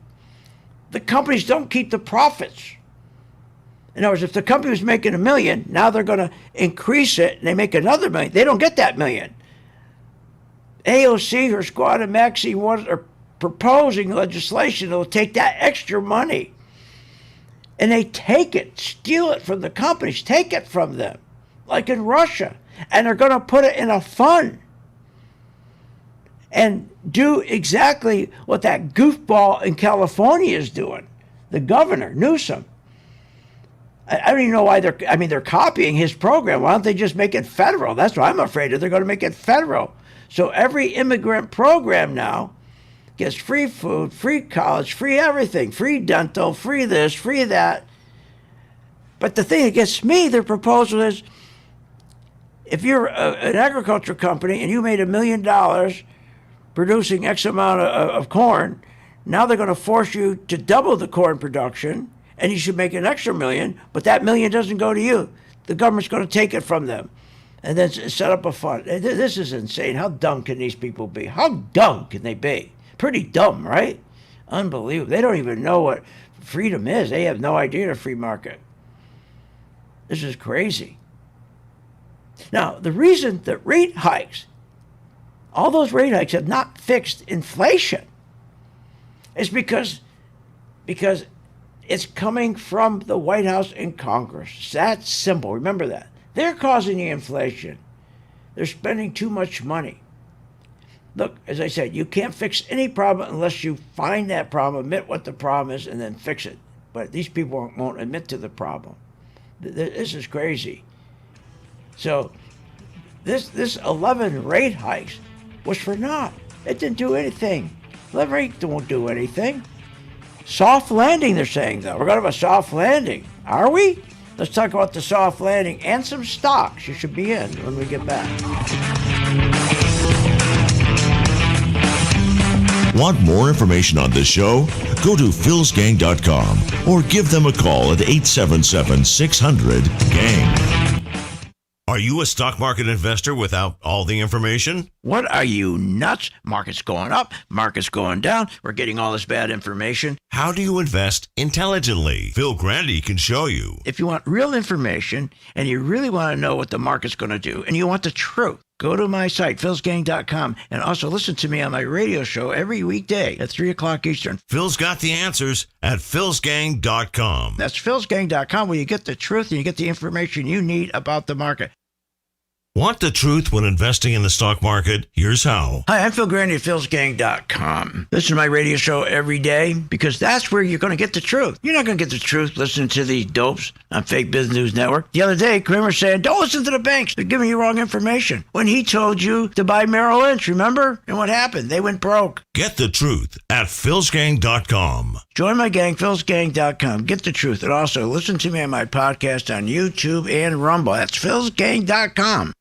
the companies don't keep the profits. In other words, if the company was making $1 million, now they're going to increase it and they make another $1 million. They don't get that $1 million. AOC, her squad, and Maxine Waters are proposing legislation that will take that extra money and they steal it from the companies, take it from them, like in Russia, and they're going to put it in a fund and do exactly what that goofball in California is doing, the governor, Newsom. I don't even know why they're copying his program. Why don't they just make it federal? That's what I'm afraid of. They're going to make it federal. So every immigrant program now gets free food, free college, free everything, free dental, free this, free that. But the thing that gets me, their proposal is, if you're an agriculture company and you made $1 million producing X amount of corn, now they're going to force you to double the corn production, and you should make an extra $1 million, but that $1 million doesn't go to you. The government's going to take it from them and then set up a fund. This is insane. How dumb can these people be? How dumb can they be? Pretty dumb, right? Unbelievable. They don't even know what freedom is. They have no idea of free market. This is crazy. Now, the reason that rate hikes, all those rate hikes have not fixed inflation, is because it's coming from the White House and Congress. It's that simple. Remember that. They're causing the inflation. They're spending too much money. Look, as I said, you can't fix any problem unless you find that problem, admit what the problem is, and then fix it. But these people won't admit to the problem. This is crazy. So this 11 rate hikes was for naught. It didn't do anything. 11 rate won't do anything. Soft landing, they're saying, though. We're going to have a soft landing. Are we? Let's talk about the soft landing and some stocks you should be in when we get back. Want more information on this show? Go to philsgang.com or give them a call at 877-600-GANG. Are you a stock market investor without all the information? What are you, nuts? Market's going up, market's going down. We're getting all this bad information. How do you invest intelligently? Phil Grande can show you. If you want real information and you really want to know what the market's going to do and you want the truth, go to my site, philsgang.com, and also listen to me on my radio show every weekday at 3 o'clock Eastern. Phil's got the answers at philsgang.com. That's philsgang.com, where you get the truth and you get the information you need about the market. Want the truth when investing in the stock market? Here's how. Hi, I'm Phil Grande at philsgang.com. Listen to my radio show every day because that's where you're going to get the truth. You're not going to get the truth listening to these dopes on Fake Business News Network. The other day, Kramer said, don't listen to the banks. They're giving you wrong information. When he told you to buy Merrill Lynch, remember? And what happened? They went broke. Get the truth at philsgang.com. Join my gang, philsgang.com. Get the truth. And also listen to me on my podcast on YouTube and Rumble. That's philsgang.com.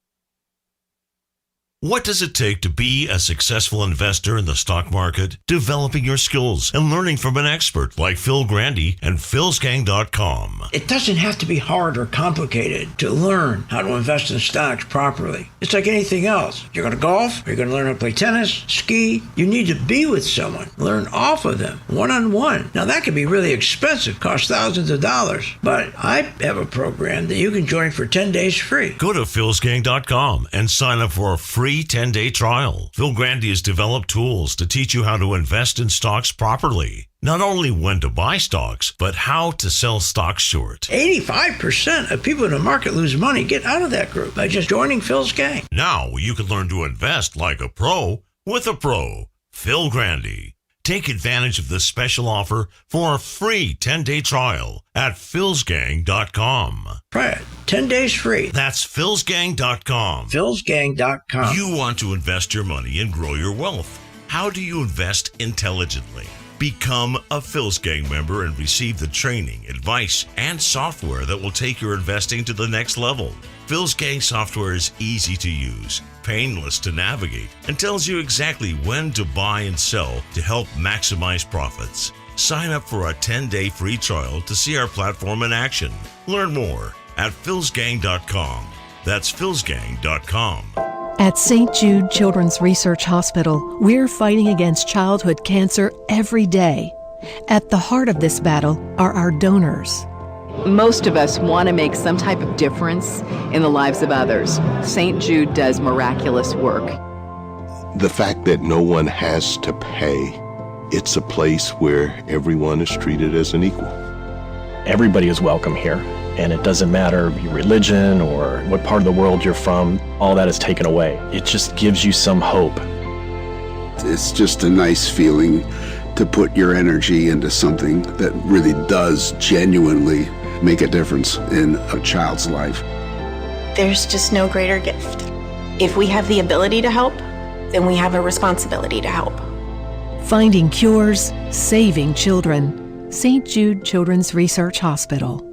What does it take to be a successful investor in the stock market? Developing your skills and learning from an expert like Phil Grande and philsgang.com. It doesn't have to be hard or complicated to learn how to invest in stocks properly. It's like anything else. You're going to golf, or you're going to learn how to play tennis, ski. You need to be with someone, learn off of them, one-on-one. Now that can be really expensive, cost thousands of dollars. But I have a program that you can join for 10 days free. Go to philsgang.com and sign up for a free 10-day trial. Phil Grande has developed tools to teach you how to invest in stocks properly. Not only when to buy stocks, but how to sell stocks short. 85% of people in the market lose money. Get out of that group by just joining Phil's gang. Now you can learn to invest like a pro with a pro, Phil Grande. Take advantage of this special offer for a free 10-day trial at philsgang.com. Try it. 10 days free. That's philsgang.com. philsgang.com. You want to invest your money and grow your wealth. How do you invest intelligently? Become a Phil's Gang member and receive the training, advice, and software that will take your investing to the next level. Phil's Gang software is easy to use, painless to navigate, and tells you exactly when to buy and sell to help maximize profits. Sign up for a 10-day free trial to see our platform in action. Learn more at philsgang.com. That's philsgang.com. At St. Jude Children's Research Hospital, we're fighting against childhood cancer every day. At the heart of this battle are our donors. Most of us want to make some type of difference in the lives of others. St. Jude does miraculous work. The fact that no one has to pay, it's a place where everyone is treated as an equal. Everybody is welcome here. And it doesn't matter your religion or what part of the world you're from, all that is taken away. It just gives you some hope. It's just a nice feeling to put your energy into something that really does genuinely make a difference in a child's life. There's just no greater gift. If we have the ability to help, then we have a responsibility to help. Finding cures, saving children. St. Jude Children's Research Hospital.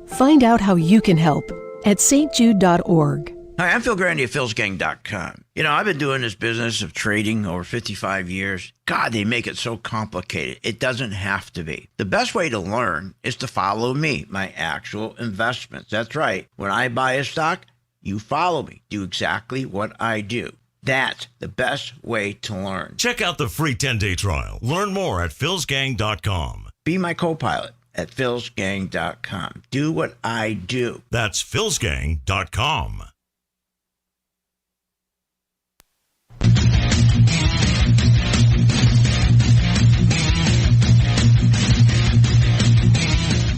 Find out how you can help at stjude.org. Hi, I'm Phil Grande at philsgang.com. You know, I've been doing this business of trading over 55 years. God, they make it so complicated. It doesn't have to be. The best way to learn is to follow me, my actual investments. That's right. When I buy a stock, you follow me. Do exactly what I do. That's the best way to learn. Check out the free 10-day trial. Learn more at philsgang.com. Be my co-pilot at philsgang.com. Do what I do. That's philsgang.com.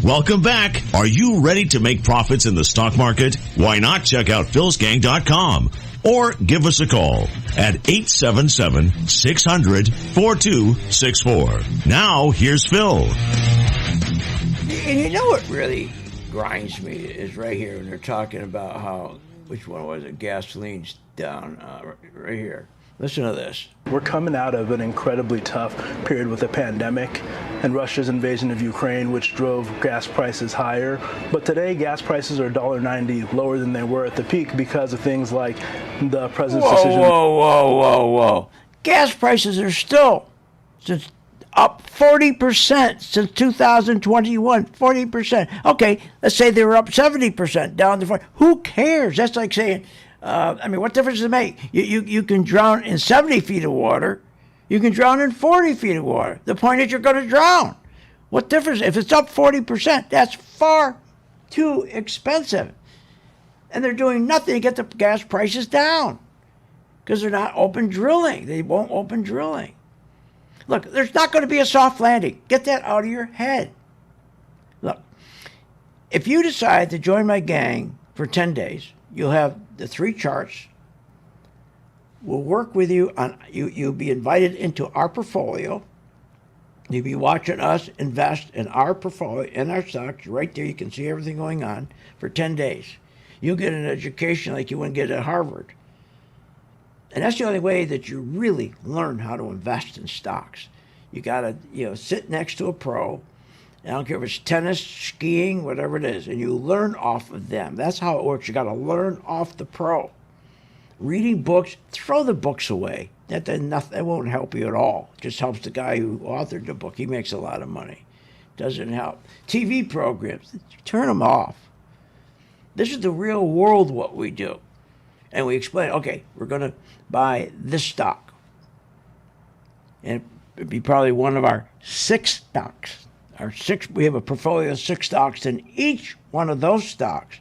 Welcome back. Are you ready to make profits in the stock market? Why not check out philsgang.com or give us a call at 877-600-4264. Now, here's Phil. And you know what really grinds me is right here when they're talking about how, which one was it, gasoline's down right here. Listen to this. We're coming out of an incredibly tough period with a pandemic and Russia's invasion of Ukraine, which drove gas prices higher. But today, gas prices are $1.90 lower than they were at the peak because of things like the president's decision. Whoa. Gas prices are still up 40% since 2021. 40%. Okay, let's say they were up 70%, down to 40. Who cares? That's like saying, what difference does it make? You can drown in 70 feet of water. You can drown in 40 feet of water. The point is you're going to drown. What difference? If it's up 40%, that's far too expensive. And they're doing nothing to get the gas prices down because they're not open drilling. They won't open drilling. Look, there's not going to be a soft landing. Get that out of your head. Look, if you decide to join my gang for 10 days, you'll have the 3 charts. We'll work with you on, you'll be invited into our portfolio. You'll be watching us invest in our portfolio, in our stocks. Right there, you can see everything going on for 10 days. You'll get an education like you wouldn't get at Harvard. And that's the only way that you really learn how to invest in stocks. You got to, sit next to a pro. I don't care if it's tennis, skiing, whatever it is, and you learn off of them. That's how it works. You got to learn off the pro. Reading books, throw the books away. That won't help you at all. It just helps the guy who authored the book. He makes a lot of money. Doesn't help. TV programs, turn them off. This is the real world, what we do. And we explain, okay, we're going to buy this stock. And it'd be probably one of our 6 stocks. We have a portfolio of 6 stocks, and each one of those stocks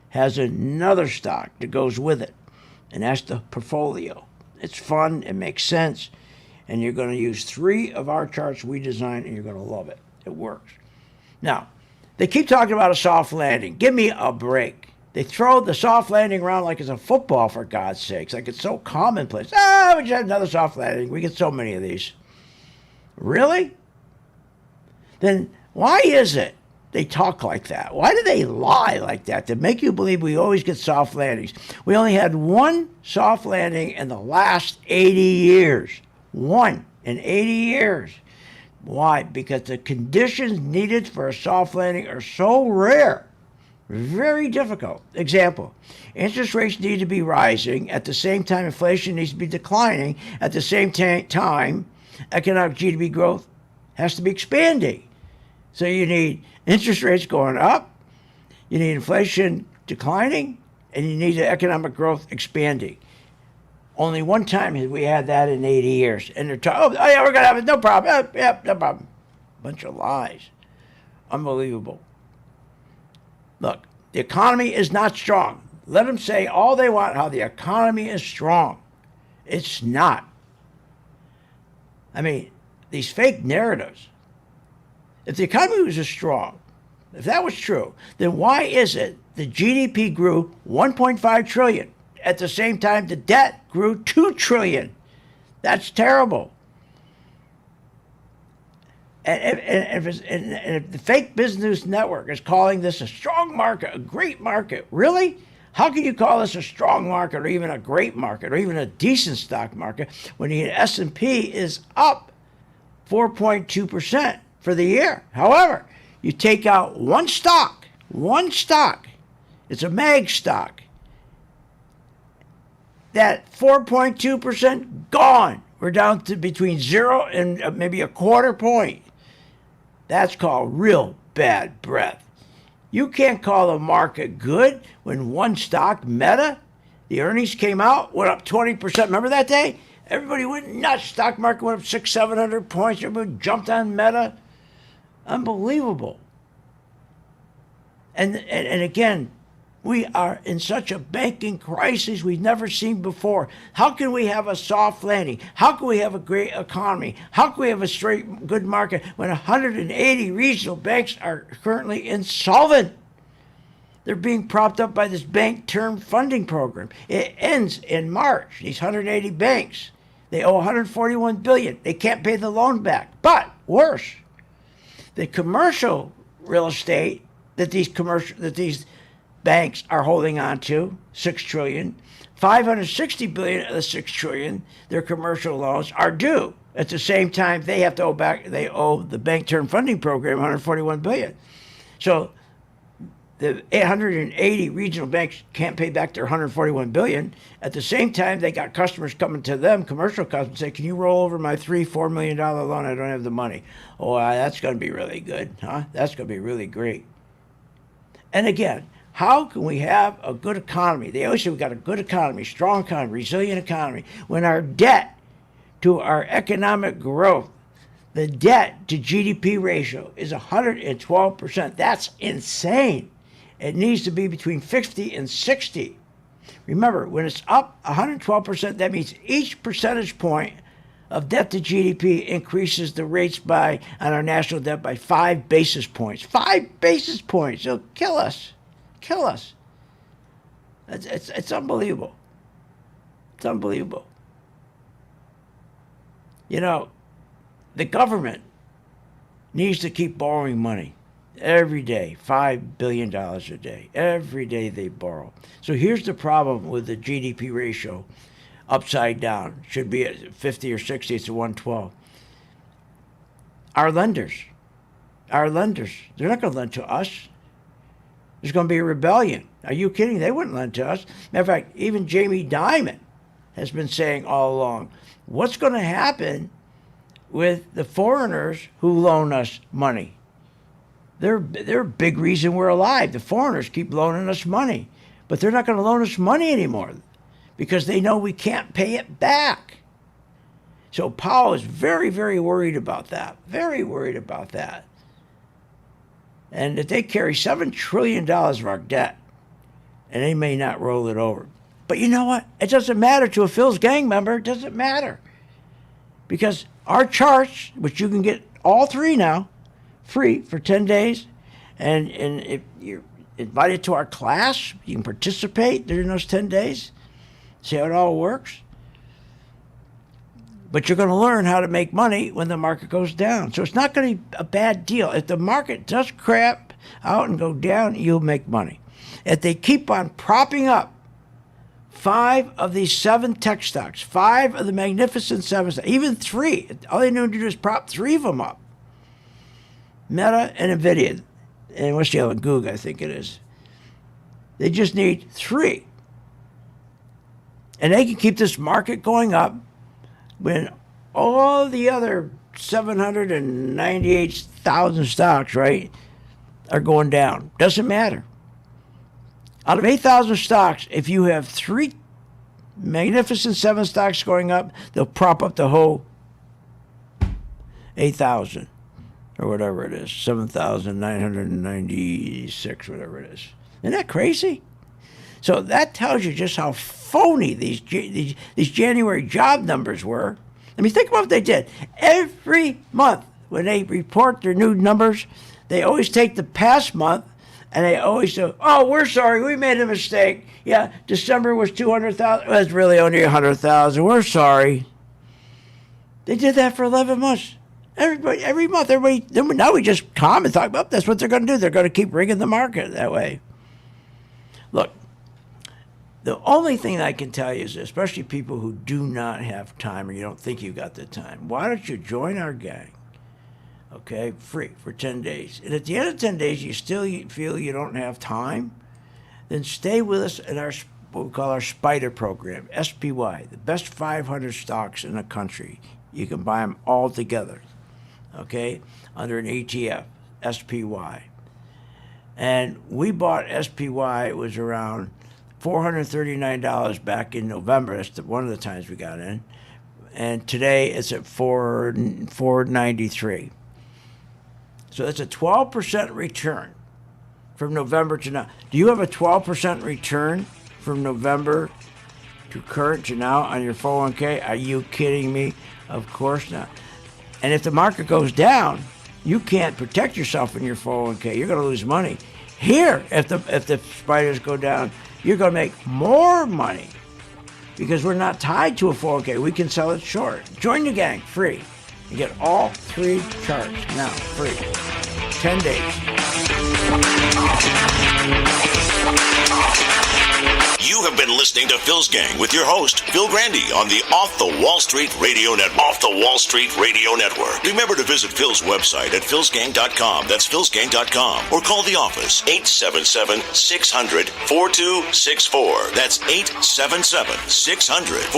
has another stock that goes with it. And that's the portfolio. It's fun, it makes sense, and you're going to use 3 of our charts we designed, and you're going to love it. It works. Now, they keep talking about a soft landing. Give me a break. They throw the soft landing around like it's a football, for God's sakes. Like it's so commonplace. We just have another soft landing. We get so many of these. Really? Then why is it they talk like that? Why do they lie like that to make you believe we always get soft landings? We only had 1 soft landing in the last 80 years. 1 in 80 years. Why? Because the conditions needed for a soft landing are so rare. Very difficult. Example, interest rates need to be rising. At the same time, inflation needs to be declining. At the same time, economic GDP growth has to be expanding. So you need interest rates going up, you need inflation declining, and you need economic growth expanding. Only 1 time have we had that in 80 years. And they're talking, oh yeah, we're going to have it, no problem. Yep, no problem. Bunch of lies. Unbelievable. Look, the economy is not strong. Let them say all they want how the economy is strong. It's not. I mean, these fake narratives. If the economy was strong, if that was true, then why is it the GDP grew 1.5 trillion? At the same time, the debt grew 2 trillion. That's terrible. And if the fake business network is calling this a strong market, a great market, really? How can you call this a strong market or even a great market or even a decent stock market when the S&P is up 4.2% for the year? However, you take out one stock, it's a mag stock, that 4.2% gone. We're down to between 0 and maybe a quarter point. That's called real bad breath. You can't call the market good when one stock, Meta, the earnings came out, went up 20%. Remember that day? Everybody went nuts. Stock market went up 600-700 points. Everybody jumped on Meta. Unbelievable. And again, we are in such a banking crisis we've never seen before. How can we have a soft landing? How can we have a great economy? How can we have a straight good market when 180 regional banks are currently insolvent? They're being propped up by this bank term funding program. It ends in March. These 180 banks, they owe $141 billion. They can't pay the loan back. But worse, the commercial real estate that these banks are holding on to, $6 trillion, $560 billion of the $6 trillion, their commercial loans are due. At the same time, they have to owe back. They owe the bank term funding program $141 billion. So the 880 regional banks can't pay back their $141 billion. At the same time, they got customers coming to them, commercial customers, say, "Can you roll over my $3-4 million loan? I don't have the money." Oh, that's going to be really good, huh? That's going to be really great. And again, how can we have a good economy? They always say we've got a good economy, strong economy, resilient economy, when our debt to our economic growth, the debt to GDP ratio is 112%. That's insane. It needs to be between 50 and 60. Remember, when it's up 112%, that means each percentage point of debt to GDP increases the rates on our national debt by 5 basis points. 5 basis points. It'll kill us. Kill us. It's unbelievable. It's unbelievable. You know, the government needs to keep borrowing money every day, $5 billion a day. Every day they borrow. So here's the problem with the GDP ratio upside down. Should be at 50 or 60, it's at 112. Our lenders, they're not going to lend to us. There's going to be a rebellion. Are you kidding? They wouldn't lend to us. Matter of fact, even Jamie Dimon has been saying all along, what's going to happen with the foreigners who loan us money? They're a big reason we're alive. The foreigners keep loaning us money, but they're not going to loan us money anymore because they know we can't pay it back. So Powell is very, very worried about that. Very worried about that. And that they carry $7 trillion of our debt, and they may not roll it over. But you know what? It doesn't matter to a Phil's Gang member. It doesn't matter. Because our charts, which you can get all three now, free for 10 days, and if you're invited to our class, you can participate during those 10 days, see how it all works. But you're going to learn how to make money when the market goes down. So it's not going to be a bad deal. If the market does crap out and go down, you'll make money. If they keep on propping up 5 of these 7 tech stocks, 5 of the magnificent 7 stocks, even 3, all they need to do is prop 3 of them up. Meta and NVIDIA, and what's the other one? Google, I think it is. They just need 3. And they can keep this market going up when all the other 798,000 stocks, right, are going down. Doesn't matter. Out of 8,000 stocks, if you have 3 magnificent 7 stocks going up, they'll prop up the whole 8,000 or whatever it is, 7,996, whatever it is. Isn't that crazy? So that tells you just how phony these January job numbers were. I mean, think about what they did. Every month when they report their new numbers, they always take the past month and they always say, oh, we're sorry, we made a mistake. Yeah, December was 200,000. Well, it's really only 100,000. We're sorry. They did that for 11 months. Every month, everybody. Now we just calm and talk about that's what they're going to do. They're going to keep rigging the market that way. Look, the only thing I can tell you is, especially people who do not have time or you don't think you got the time, why don't you join our gang? Okay, free for 10 days. And at the end of 10 days, you still feel you don't have time, then stay with us in our what we call our SPIDER program, SPY, the best 500 stocks in the country. You can buy them all together, okay, under an ETF, SPY. And we bought SPY, it was around $439 back in November. That's one of the times we got in. And today it's at $493. So that's a 12% return from November to now. Do you have a 12% return from November to current to now on your 401k? Are you kidding me? Of course not. And if the market goes down, you can't protect yourself in your 401k. You're going to lose money. Here, if the spiders go down, you're going to make more money because we're not tied to a 401k. We can sell it short. Join the gang, free. You get all 3 charts now, free. 10 days. You have been listening to Phil's Gang with your host, Phil Grande, on the Off the Wall Street Radio Network. Off the Wall Street Radio Network. Remember to visit Phil's website at philsgang.com. That's philsgang.com. Or call the office, 877-600-4264. That's 877-600-4264.